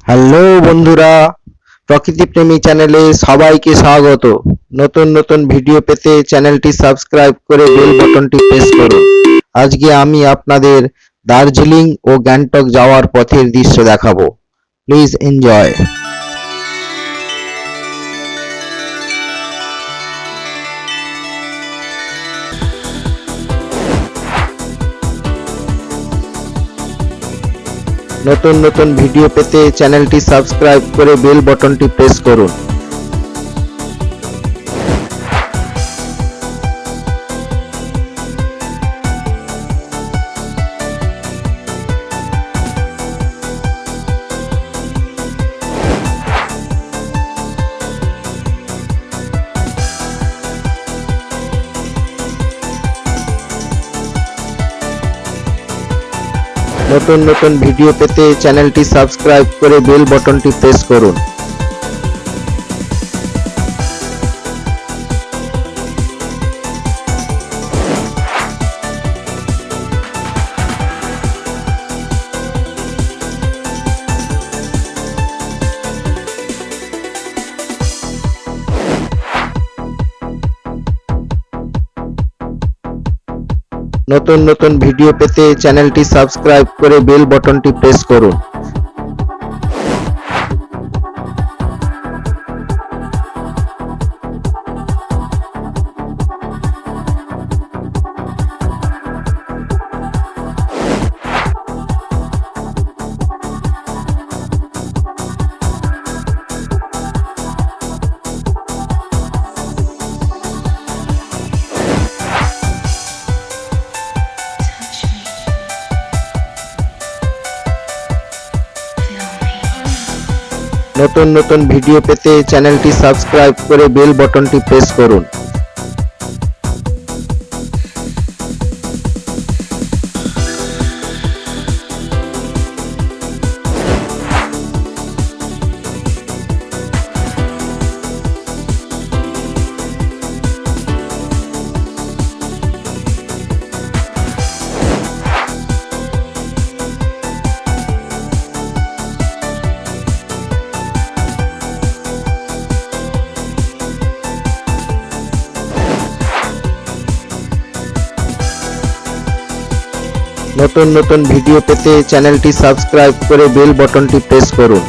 Hello বন্ধুরা, প্রকৃতি প্রেমী চ্যানেলে সবাইকে স্বাগত। নতুন নতুন ভিডিও পেতে চ্যানেলটি সাবস্ক্রাইব করে বেল বাটনটি প্রেস করুন। আজকে আমি আপনাদের দার্জিলিং ও গ্যাংটক যাওয়ার পথের দৃশ্য দেখাবো। Please enjoy. নতুন নতুন ভিডিও পেতে চ্যানেলটি সাবস্ক্রাইব করে বেল বাটনটি প্রেস করুন। নতুন নতুন ভিডিও পেতে চ্যানেলটি সাবস্ক্রাইব করে বেল বাটনটি প্রেস করুন। নতুন নতুন ভিডিও পেতে চ্যানেলটি সাবস্ক্রাইব করে বেল বাটনটি প্রেস করুন। নতুন নতুন ভিডিও পেতে চ্যানেলটি সাবস্ক্রাইব করে বেল বাটনটি প্রেস করুন। নতুন নতুন ভিডিও পেতে চ্যানেলটি সাবস্ক্রাইব করে বেল বাটনটি প্রেস করুন।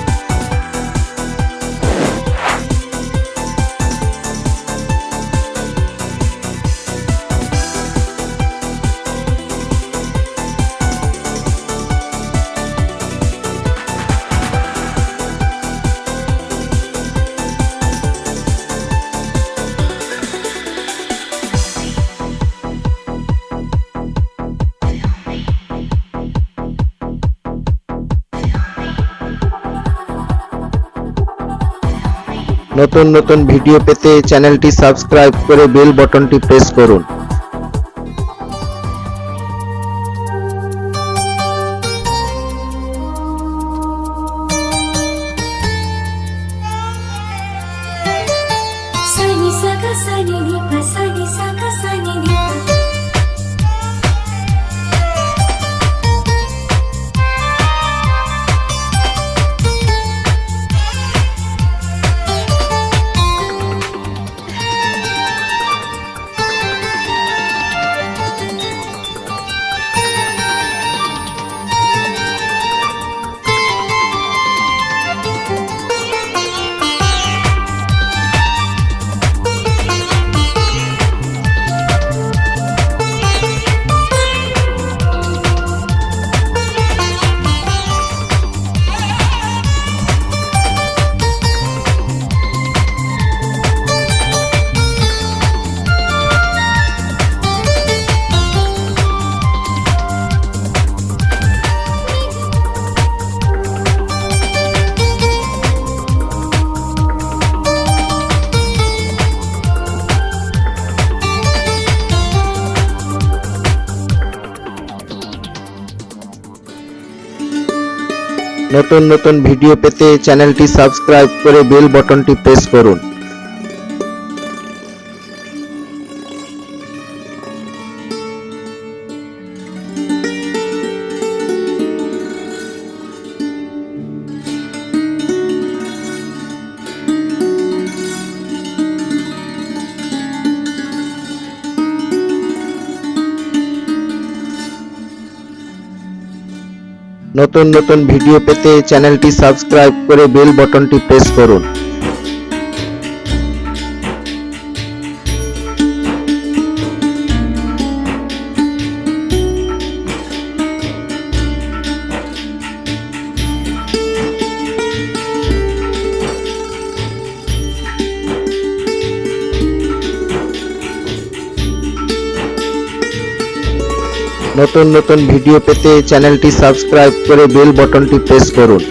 নতুন নতুন ভিডিও পেতে চ্যানেলটি সাবস্ক্রাইব করে বেল বাটনটি প্রেস করুন। নতুন নতুন ভিডিও পেতে চ্যানেলটি সাবস্ক্রাইব করে বেল বাটনটি প্রেস করুন। নতুন নতুন ভিডিও পেতে চ্যানেলটি সাবস্ক্রাইব করে বেল বাটনটি প্রেস করুন। নতুন নতুন ভিডিও পেতে চ্যানেলটি সাবস্ক্রাইব করে বেল বাটনটি প্রেস করুন।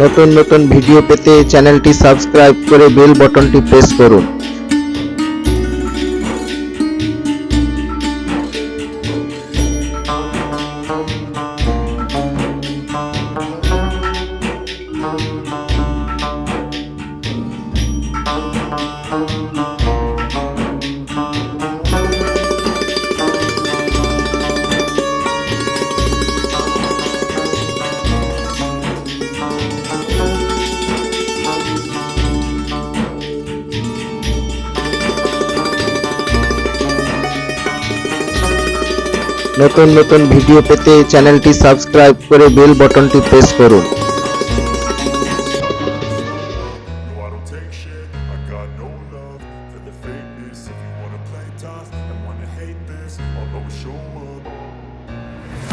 নতুন নতুন ভিডিও পেতে চ্যানেলটি সাবস্ক্রাইব করে বেল বাটনটি প্রেস করুন। নতুন নতুন ভিডিও পেতে চ্যানেলটি সাবস্ক্রাইব করে বেল বাটনটি প্রেস করুন। No, I don't take shit. I got no love for the fakeness. If you wanna play tough and wanna hate this, I'll always show up.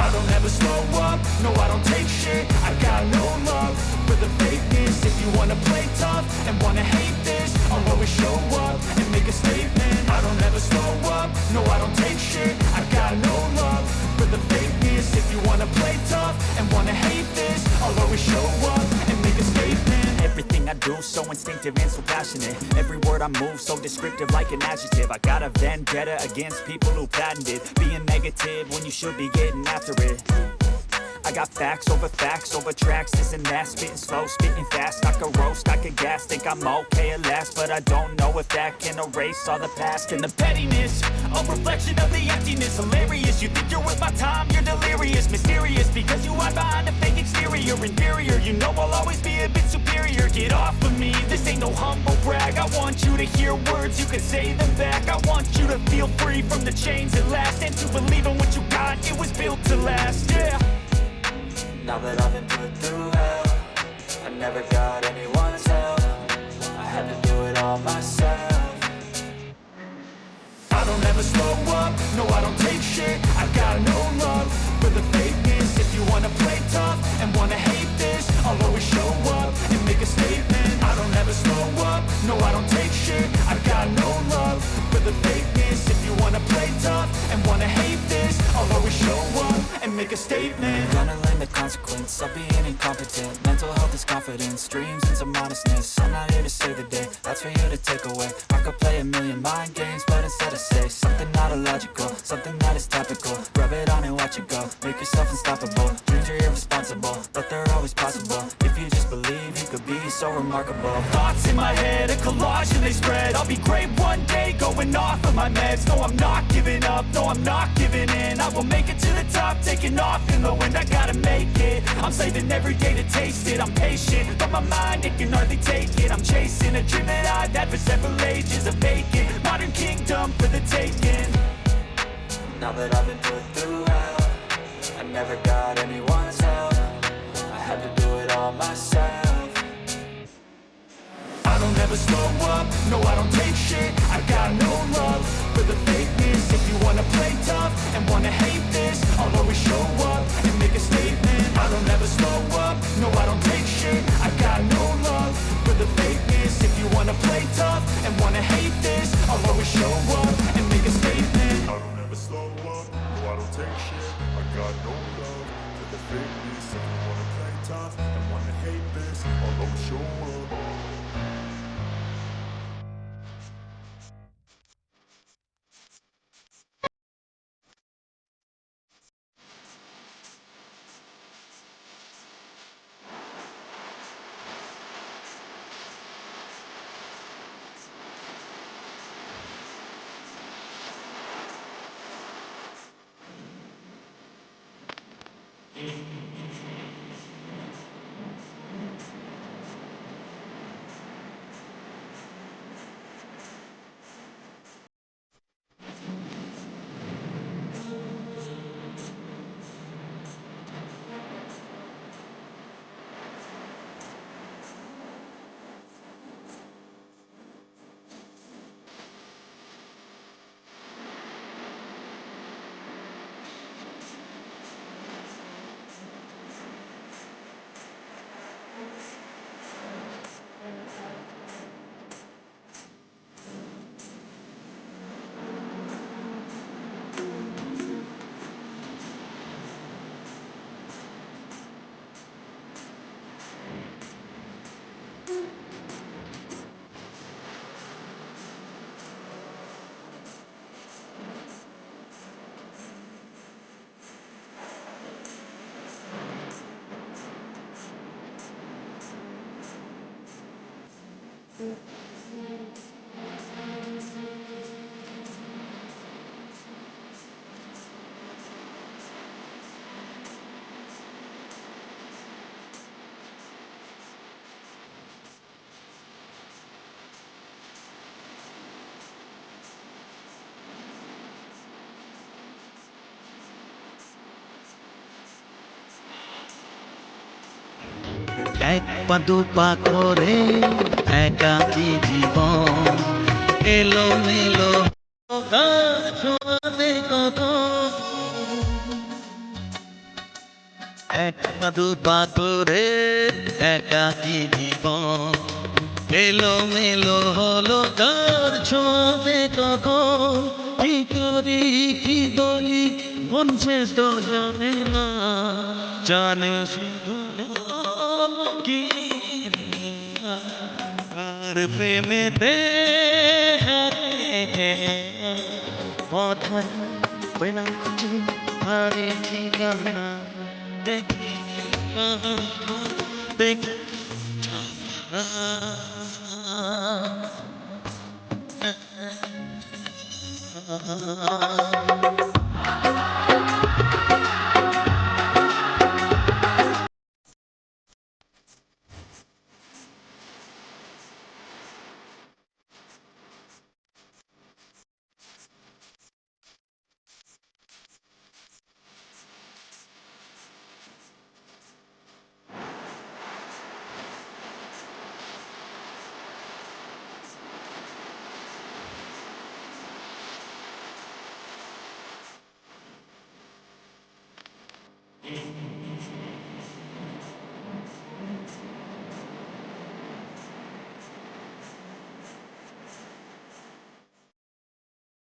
I don't ever slow up. No, I don't take shit. I got no love for the fakeness. If you wanna play tough and wanna hate this, I'll always show up and make a statement. I don't ever slow up. No, I don't take shit. I got no love for the fakeness. If you wanna play tough and wanna hate this, I'll always show up and make a statement. Everything I do so instinctive and so passionate. Every word I move so descriptive like an adjective. I got a vendetta against people who patented being negative when you should be getting after it. I got facts over tracks, this and that. Spitting slow, spitting fast. I could roast, I could gas. Think I'm okay at last, but I don't know if that can erase all the past. And the pettiness, a reflection of the emptiness. Hilarious, you think you're worth my time, you're delirious. Mysterious, because you hide behind a fake exterior. Inferior, you know I'll always be a bit superior. Get off of me, this ain't no humble brag. I want you to hear words, you can say them back. I want you to feel free from the chains at last, and to believe in what you got, it was built to last, yeah. Now that I've been put through hell, I never got anyone's help. I had to do it all myself. I don't ever slow up, no I don't take shit. I got no love for the fakeness. If you wanna play tough and wanna hate this, I'll always show up and make a statement. I don't ever slow up, no I don't take shit. I got no love for the fakeness. If you wanna play tough and wanna hate this, I'll always show up and make a statement. Gonna learn the consequence of being incompetent. Mental health is confidence, dreams and some honestness. I'm not here to save the day, that's for you to take away. I could play a million mind games, but instead I say something not illogical, something that is topical. Rub it on and watch it go, make yourself unstoppable. Dreams are irresponsible, but they're always possible. If you just believe, you could be so remarkable. Thoughts in my head, a collage and they spread. I'll be great one day, going off of my meds. No, I'm not giving up, no, I'm not giving in. I will make it to the top, taking off in the wind. I gotta make it, I'm saving every day to taste it. I'm patient, but my mind, it can hardly take it. I'm chasing a dream that I've had for several ages. A vacant, modern kingdom for the taking. Now that I've been put through hell, I never got anyone's help. I had to do it all myself. I don't ever slow up, no I don't take shit. I got no love for the fakeness. If you wanna play tough and wanna hate this, I'll always show up and make a statement. I don't ever slow up, no I don't take shit. I got no love for the fakeness. If you wanna play tough and wanna hate this, I'll always show up and make a statement. I don't ever slow up, no I don't take shit. I got no love for the fakeness. If you wanna play tough and wanna hate this, I'll always show up. এক পা দু পা করে একাকী জীবন এলো মেলো শোনে কত এক পা দু পা করে একাকী জীবন এলো মেলো হলো কার ছোঁবে কখন কি করি কি বলি মন শেষ তো জানে না জানে শুধু কি আর প্রেমেতে পথ পেনা হারে ঠিকানা দেখি দেখি